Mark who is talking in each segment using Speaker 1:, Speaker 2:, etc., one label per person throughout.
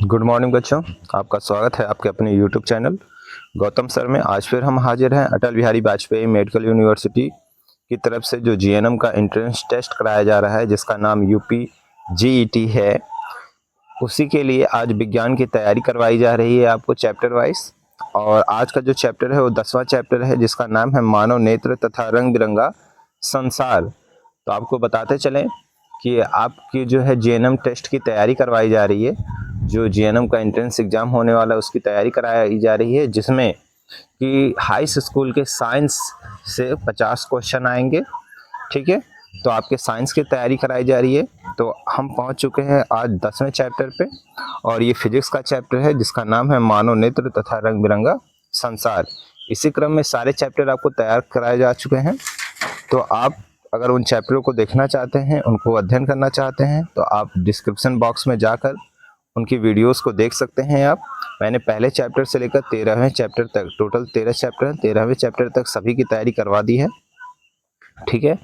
Speaker 1: Good morning बच्चों, आपका स्वागत है आपके अपने यूट्यूब चैनल गौतम सर में। आज फिर हम हाजिर हैं अटल बिहारी वाजपेयी मेडिकल यूनिवर्सिटी की तरफ से जो जीएनएम का एंट्रेंस टेस्ट कराया जा रहा है, जिसका नाम यूपी जीईटी है। उसी के लिए आज विज्ञान की तैयारी करवाई जा रही है आपको चैप्टर वाइज। और आज का जो चैप्टर है वो 10वां चैप्टर है, जिसका नाम है मानव नेत्र तथा रंग बिरंगा संसार। तो आपको बताते चलें कि आपकी जो है जीएनएम टेस्ट की तैयारी करवाई जा रही है। जो जीएनएम का एंट्रेंस एग्जाम होने वाला है उसकी तैयारी कराई जा रही है, जिसमें कि हाई स्कूल के साइंस से 50 क्वेश्चन आएंगे। ठीक है, तो आपके साइंस की तैयारी कराई जा रही है। तो हम पहुंच चुके हैं आज 10वें चैप्टर पे, और ये फिजिक्स का चैप्टर है जिसका नाम है मानव नेत्र तथा रंग बिरंगा संसार। इसी क्रम में सारे चैप्टर आपको तैयार कराए जा चुके हैं। तो आप अगर उन चैप्टरों को देखना चाहते हैं, उनको अध्ययन करना चाहते हैं, तो आप डिस्क्रिप्शन बॉक्स में जाकर उनकी वीडियोस को देख सकते हैं। आप मैंने पहले चैप्टर से लेकर 13वें चैप्टर तक, टोटल 13 चैप्टर हैं, 13वें चैप्टर तक सभी की तैयारी करवा दी है। ठीक है,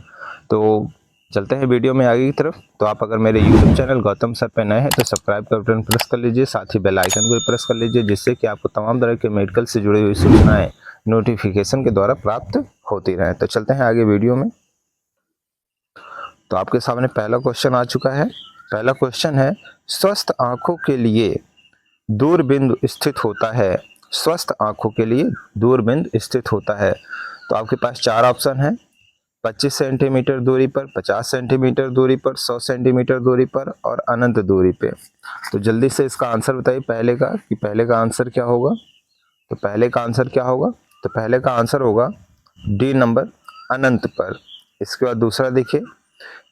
Speaker 1: तो चलते हैं वीडियो में आगे की तरफ। तो आप अगर मेरे यूट्यूब चैनल गौतम सर पे नए हैं तो सब्सक्राइब का बटन प्रेस कर लीजिए, साथ ही बेल आइकन को भी प्रेस कर लीजिए, जिससे कि आपको तमाम तरह के मेडिकल से जुड़ी हुई सूचनाएं नोटिफिकेशन के द्वारा प्राप्त होती रहें। तो चलते हैं आगे वीडियो में। तो आपके सामने पहला क्वेश्चन आ चुका है। पहला क्वेश्चन है, स्वस्थ आंखों के लिए दूरबिंदु स्थित होता है। स्वस्थ आंखों के लिए दूरबिंदु स्थित होता है। तो आपके पास 4 ऑप्शन है, 25 सेंटीमीटर दूरी पर, 50 सेंटीमीटर दूरी पर, 100 सेंटीमीटर दूरी पर और अनंत दूरी पे। तो जल्दी से इसका आंसर बताइए पहले का, कि पहले का आंसर क्या होगा। तो पहले का आंसर क्या होगा? तो पहले का आंसर होगा डी नंबर, अनंत पर। इसके बाद दूसरा देखिए,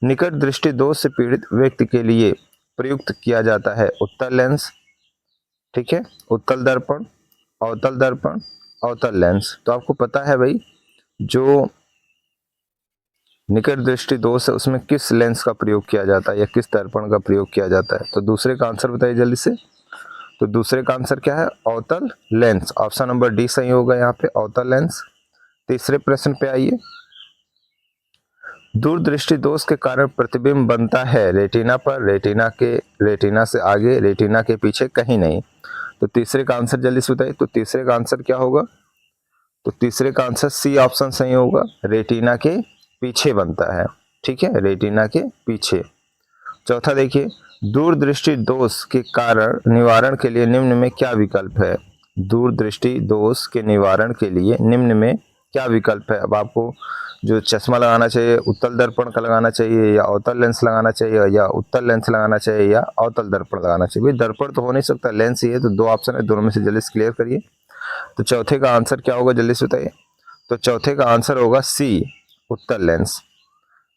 Speaker 1: निकट दृष्टि दोष से पीड़ित व्यक्ति के लिए प्रयुक्त किया जाता है उत्तल लेंस। ठीक है, उत्तल दर्पण, अवतल दर्पण, अवतल लेंस। तो आपको पता है भाई, जो निकट दृष्टि दोष है उसमें किस लेंस का प्रयोग किया जाता है या किस दर्पण का प्रयोग किया जाता है। तो दूसरे का आंसर बताइए जल्दी से। तो दूसरे का आंसर क्या है? अवतल लेंस। ऑप्शन नंबर डी सही होगा यहाँ पे, अवतल लेंस। तीसरे प्रश्न पे आइए, दूरदृष्टि दोष के कारण प्रतिबिंब बनता है रेटिना पर, रेटिना से आगे, रेटिना के पीछे, कहीं नहीं। तो तीसरे का आंसर जल्दी से बताइए। तो तीसरे का आंसर क्या होगा? तो तीसरे का आंसर सी ऑप्शन सही होगा, रेटिना के पीछे बनता है। ठीक है, रेटिना के पीछे। चौथा देखिए, दूरदृष्टि दोष के कारण निवारण के लिए निम्न में क्या विकल्प है। दूरदृष्टि दोष के निवारण के लिए निम्न में क्या विकल्प है। अब आपको जो चश्मा लगाना चाहिए, उत्तल दर्पण का लगाना चाहिए या अवतल लेंस लगाना चाहिए, या उत्तल लेंस लगाना चाहिए या अवतल दर्पण लगाना चाहिए। भाई दर्पण तो हो नहीं सकता, लेंस ही है। तो 2 ऑप्शन है, दोनों में से जल्दी से क्लियर करिए। तो चौथे का आंसर क्या होगा, जल्दी से बताइए। तो चौथे का आंसर होगा सी, उत्तल लेंस।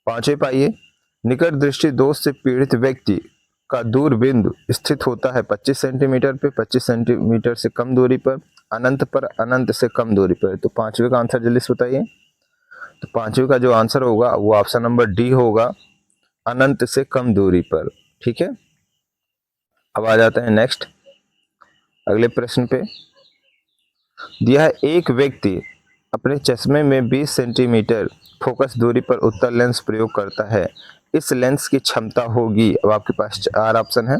Speaker 1: पांचवें पाइए, निकट दृष्टि दोष से पीड़ित व्यक्ति का दूरबिंदु स्थित होता है 25 सेंटीमीटर पे, 25 सेंटीमीटर से कम दूरी पर, अनंत पर, अनंत से कम दूरी पर। तो पांचवें का आंसर जल्दी से बताइए। तो पांचवें का जो आंसर होगा वो ऑप्शन नंबर डी होगा, अनंत से कम दूरी पर। ठीक है, अब आ जाते हैं नेक्स्ट अगले प्रश्न पे। दिया है, एक व्यक्ति अपने चश्मे में 20 सेंटीमीटर फोकस दूरी पर उत्तल लेंस प्रयोग करता है। इस लेंस की क्षमता होगी, अब आपके पास 4 ऑप्शन है,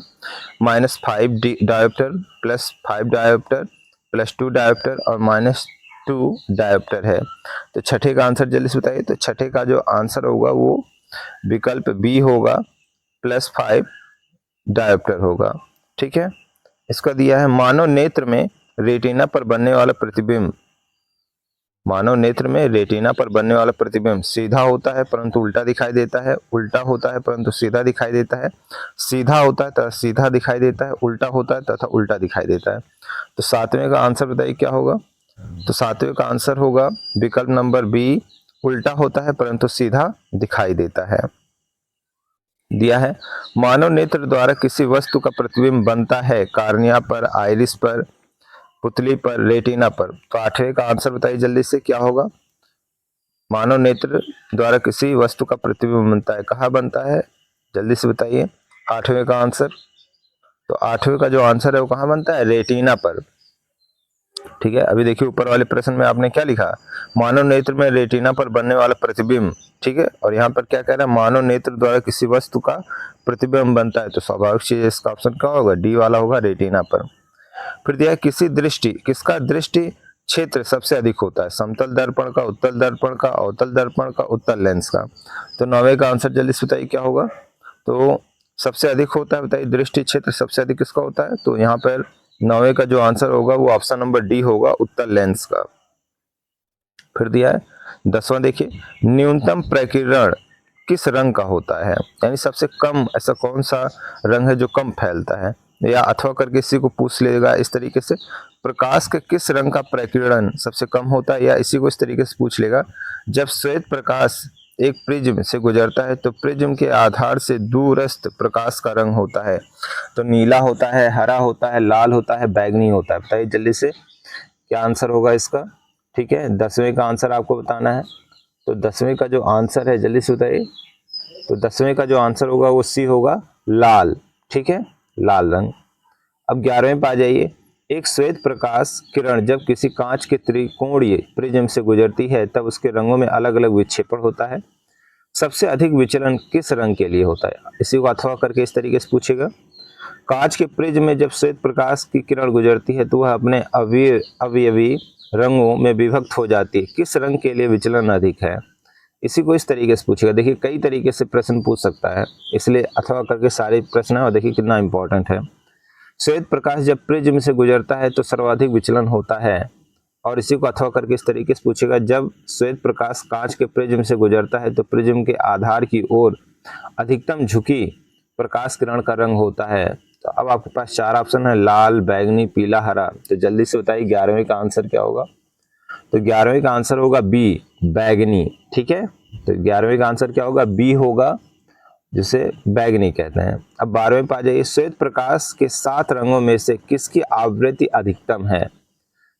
Speaker 1: -5 डायोप्टर, +5 डायोप्टर, +2 डायोप्टर और -2 डायोप्टर है। तो छठे का आंसर जल्दी से बताइए। तो छठे का जो आंसर होगा वो विकल्प बी होगा, +5 डायोप्टर होगा। ठीक है, इसका दिया है, मानव नेत्र में रेटिना पर बनने वाला प्रतिबिंब, मानव नेत्र में रेटिना पर बनने वाला प्रतिबिंब सीधा होता है परंतु उल्टा दिखाई देता है, उल्टा होता है परंतु सीधा दिखाई देता है, सीधा होता है तथा सीधा दिखाई देता है, उल्टा होता है तथा उल्टा दिखाई देता है। तो सातवें का आंसर बताइए क्या होगा। तो सातवें का आंसर होगा विकल्प नंबर बी, उल्टा होता है परंतु सीधा दिखाई देता है। दिया है, मानव नेत्र द्वारा किसी वस्तु का प्रतिबिंब बनता है कार्निया पर, आइरिस पर, पुतली पर, रेटिना पर। तो आठवें का आंसर बताइए जल्दी से क्या होगा। मानव नेत्र द्वारा किसी वस्तु का प्रतिबिंब बनता है, कहाँ बनता है, जल्दी से बताइए आठवें का आंसर। तो आठवें का जो आंसर है वो कहाँ बनता है, रेटिना पर। ठीक है, अभी देखिए ऊपर वाले प्रश्न में आपने क्या लिखा, मानव नेत्र में रेटिना पर बनने वाला प्रतिबिंब, ठीक है, और यहाँ पर क्या कह रहा है, मानव नेत्र द्वारा किसी वस्तु का प्रतिबिंब बनता है, तो स्वाभाविक चीज इसका ऑप्शन क्या होगा, डी वाला होगा, रेटिना पर। फिर दिया किसका दृष्टि क्षेत्र सबसे अधिक होता है, समतल दर्पण का, उत्तल दर्पण का, अवतल दर्पण का, उत्तल लेंस का। तो 9वें का आंसर जल्दी से बताइए क्या होगा। तो सबसे अधिक होता है, बताइए दृष्टि क्षेत्र सबसे अधिक किसका होता है, तो यहाँ पर 9वें का जो आंसर होगा वो ऑप्शन नंबर डी होगा, उत्तल लेंस का। फिर दिया है 10वां, देखिए न्यूनतम प्रकीर्णन किस रंग का होता है, यानी सबसे कम ऐसा कौन सा रंग है जो कम फैलता है, या अथवा करके इसी को पूछ लेगा इस तरीके से, प्रकाश के किस रंग का प्रकीर्णन सबसे कम होता है, या इसी को इस तरीके से पूछ लेगा, जब श्वेत प्रकाश एक प्रिज्म से गुजरता है तो प्रिज्म के आधार से दूरस्थ प्रकाश का रंग होता है, तो नीला होता है, हरा होता है, लाल होता है, बैंगनी होता है। बताइए जल्दी से क्या आंसर होगा इसका। ठीक है, 10वें का आंसर आपको बताना है। तो 10वें का जो आंसर है जल्दी से बताइए, तो 10वें का जो आंसर होगा वो सी होगा, लाल। ठीक है, लाल रंग। अब 11वें पे आ जाइए, एक श्वेत प्रकाश किरण जब किसी कांच के त्रिकोणीय प्रिज्म से गुजरती है तब उसके रंगों में अलग अलग विक्षेपण होता है, सबसे अधिक विचलन किस रंग के लिए होता है, इसी को अथवा करके इस तरीके से पूछेगा। कांच के प्रिज्म में जब श्वेत प्रकाश की किरण गुजरती है तो वह अपने अवयवी रंगों में विभक्त हो जाती है, किस रंग के लिए विचलन अधिक है, इसी को इस तरीके से पूछेगा। देखिए कई तरीके से प्रश्न पूछ सकता है, इसलिए अथवा करके सारे प्रश्न है, और देखिए कितना इंपॉर्टेंट है। श्वेत प्रकाश जब प्रिज्म से गुजरता है तो सर्वाधिक विचलन होता है, और इसी को अथवा करके इस तरीके से पूछेगा, जब श्वेत प्रकाश कांच के प्रिज्म से गुजरता है तो प्रिज्म के आधार की ओर अधिकतम झुकी प्रकाश किरण का रंग होता है। तो अब आपके पास 4 ऑप्शन है, लाल, बैंगनी, पीला, हरा। तो जल्दी से बताइए 11वें का आंसर क्या होगा। तो 11वें का आंसर होगा बी, बैगनी। ठीक है, तो 11वें का आंसर क्या होगा, बी होगा, जिसे बैगनी कहते हैं। अब 12वें पे आ जाइए, श्वेत प्रकाश के 7 रंगों में से किसकी आवृत्ति अधिकतम है,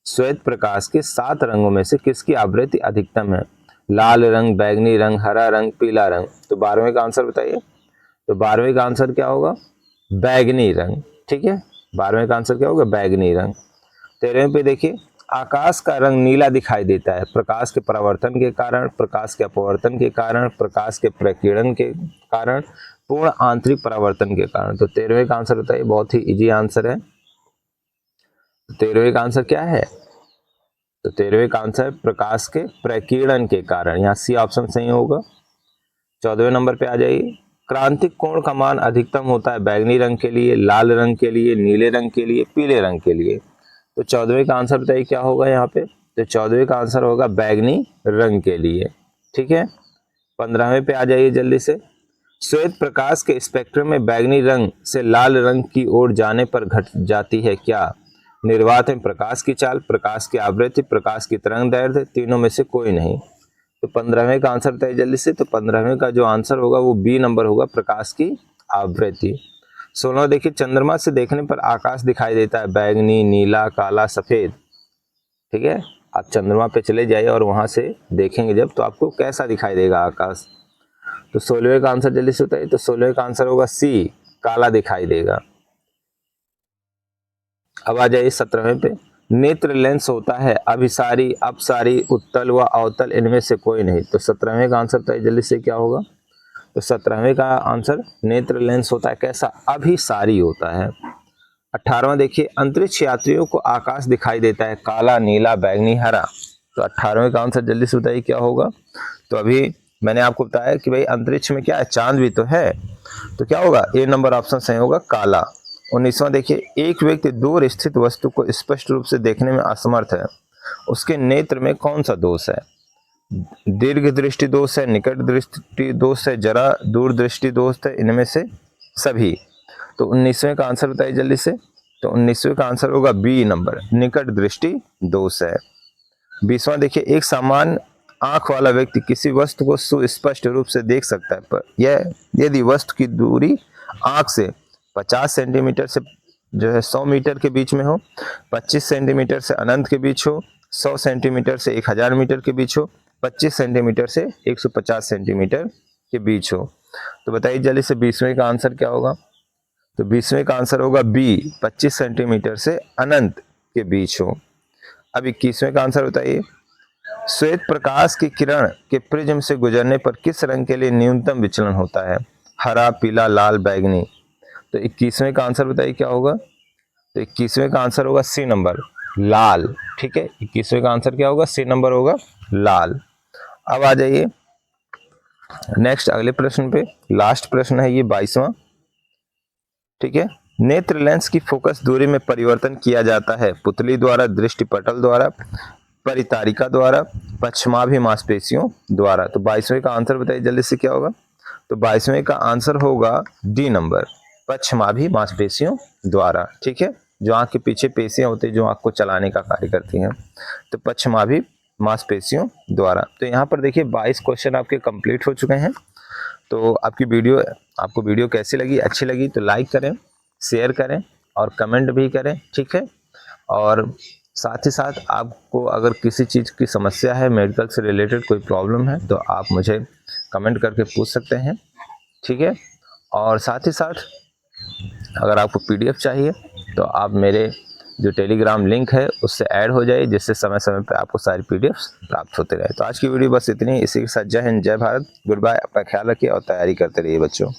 Speaker 1: श्वेत प्रकाश के 7 रंगों में से किसकी आवृत्ति अधिकतम है, लाल रंग, बैगनी रंग, हरा रंग, पीला रंग। तो 12वें का आंसर बताइए। तो 12वें का आंसर क्या होगा, बैगनी रंग। ठीक है, 12वें का आंसर क्या होगा, बैगनी रंग। 13वें पे देखिए, आकाश का रंग नीला दिखाई देता है प्रकाश के परावर्तन के कारण, प्रकाश के अपवर्तन के कारण, प्रकाश के प्रकीर्णन के कारण, पूर्ण आंतरिक परावर्तन के कारण। तो 13वें का आंसर बताइए, बहुत ही इजी आंसर है। 13वें का आंसर क्या है, तो 13वें का आंसर प्रकाश के प्रकीर्णन के कारण, यहाँ सी ऑप्शन सही होगा। 14वें नंबर पे आ जाइए, क्रांतिक कोण का मान अधिकतम होता है बैगनी रंग के लिए, लाल रंग के लिए, नीले रंग के लिए, पीले रंग के लिए। तो 14वें का आंसर बताइए क्या होगा यहाँ पे। तो 14वें का आंसर होगा बैगनी रंग के लिए। ठीक है, 15वें पे आ जाइए जल्दी से, श्वेत प्रकाश के स्पेक्ट्रम में बैगनी रंग से लाल रंग की ओर जाने पर घट जाती है क्या, निर्वात में प्रकाश की चाल, प्रकाश की आवृत्ति, प्रकाश की तरंग दैर्ध्य, तीनों में से कोई नहीं। तो 15वें का आंसर बताइए जल्दी से। तो 15वें का जो आंसर होगा वो बी नंबर होगा, प्रकाश की आवृत्ति। 16 देखिए, चंद्रमा से देखने पर आकाश दिखाई देता है बैगनी, नीला, काला, सफेद। ठीक है, आप चंद्रमा पे चले जाइए और वहां से देखेंगे जब, तो आपको कैसा दिखाई देगा आकाश। तो 16वें का आंसर जल्दी से बताइए। तो 16वें का आंसर होगा सी, काला दिखाई देगा। अब आ जाइए 17वें पे, नेत्र लेंस होता है अभिसारी, अपसारी, उत्तल व अवतल, इनमें से कोई नहीं। तो 17वें का आंसर बताइए जल्दी से क्या होगा। तो 17वें का आंसर, नेत्र लेंस होता है कैसा, अभिसारी होता है। 18वां देखिए, अंतरिक्ष यात्रियों को आकाश दिखाई देता है काला, नीला, बैंगनी, हरा। तो 18वें का आंसर जल्दी से बताइए क्या होगा। तो अभी मैंने आपको बताया कि भाई अंतरिक्ष में क्या है, चांद भी तो है, तो क्या होगा, ए नंबर ऑप्शन सही होगा, काला। 19वां देखिए, एक व्यक्ति दूर स्थित वस्तु को स्पष्ट रूप से देखने में असमर्थ है, उसके नेत्र में कौन सा दोष है, दीर्घ दृष्टि दोष है, निकट दृष्टि दोष है, जरा दूर दृष्टि दोष है, इनमें से सभी। तो 19वें का आंसर बताइए जल्दी से। तो 19वें का आंसर होगा बी नंबर, निकट दृष्टि दोष है। 20वां देखिए, एक सामान्य आंख वाला व्यक्ति किसी वस्तु को सुस्पष्ट रूप से देख सकता है, पर यह यदि वस्तु की दूरी आंख से 50 सेंटीमीटर से जो है 100 मीटर के बीच में हो, 25 सेंटीमीटर से अनंत के बीच हो, 100 सेंटीमीटर से 1000 मीटर के बीच हो, 25 सेंटीमीटर से 150 सेंटीमीटर के बीच हो। तो बताइए जल्दी से 20वें का आंसर क्या होगा। तो 20वें का आंसर होगा बी, 25 सेंटीमीटर से अनंत के बीच हो। अब 21वें का आंसर बताइए। श्वेत प्रकाश की किरण के प्रिज्म से गुजरने पर किस रंग के लिए न्यूनतम विचलन होता है? हरा, पीला, लाल, बैंगनी। तो 21वें का आंसर बताइए क्या होगा? तो 21वें का आंसर होगा सी नंबर, लाल। ठीक है, 21वें का आंसर क्या होगा? सी नंबर होगा, लाल। अब आ जाइए नेक्स्ट अगले प्रश्न पे। लास्ट प्रश्न है ये 22वां। ठीक है, नेत्र लेंस की फोकस दूरी में परिवर्तन किया जाता है पुतली द्वारा, दृष्टिपटल द्वारा, परितारिका द्वारा, पश्चिमाभि मांसपेशियों द्वारा। तो 22वें का आंसर बताइए जल्दी से क्या होगा? तो 22वें का आंसर होगा डी नंबर, पश्चिमाभि मांसपेशियों द्वारा। ठीक है, जो आंख के पीछे पेशियां होती है जो आंख को चलाने का कार्य करती हैं, तो पश्चिमाभि मांसपेशियों द्वारा। तो यहाँ पर देखिए 22 क्वेश्चन आपके कंप्लीट हो चुके हैं। तो आपको वीडियो कैसी लगी? अच्छी लगी तो लाइक करें, शेयर करें और कमेंट भी करें। ठीक है, और साथ ही साथ आपको अगर किसी चीज़ की समस्या है, मेडिकल से रिलेटेड कोई प्रॉब्लम है, तो आप मुझे कमेंट करके पूछ सकते हैं। ठीक है, और साथ ही साथ अगर आपको पीडीएफ चाहिए तो आप मेरे जो टेलीग्राम लिंक है उससे ऐड हो जाइए, जिससे समय समय पर आपको सारी पीडीएफ प्राप्त होते रहे। तो आज की वीडियो बस इतनी। इसी के साथ जय हिंद, जय भारत, गुड बाय। अपना ख्याल रखिए और तैयारी करते रहिए बच्चों।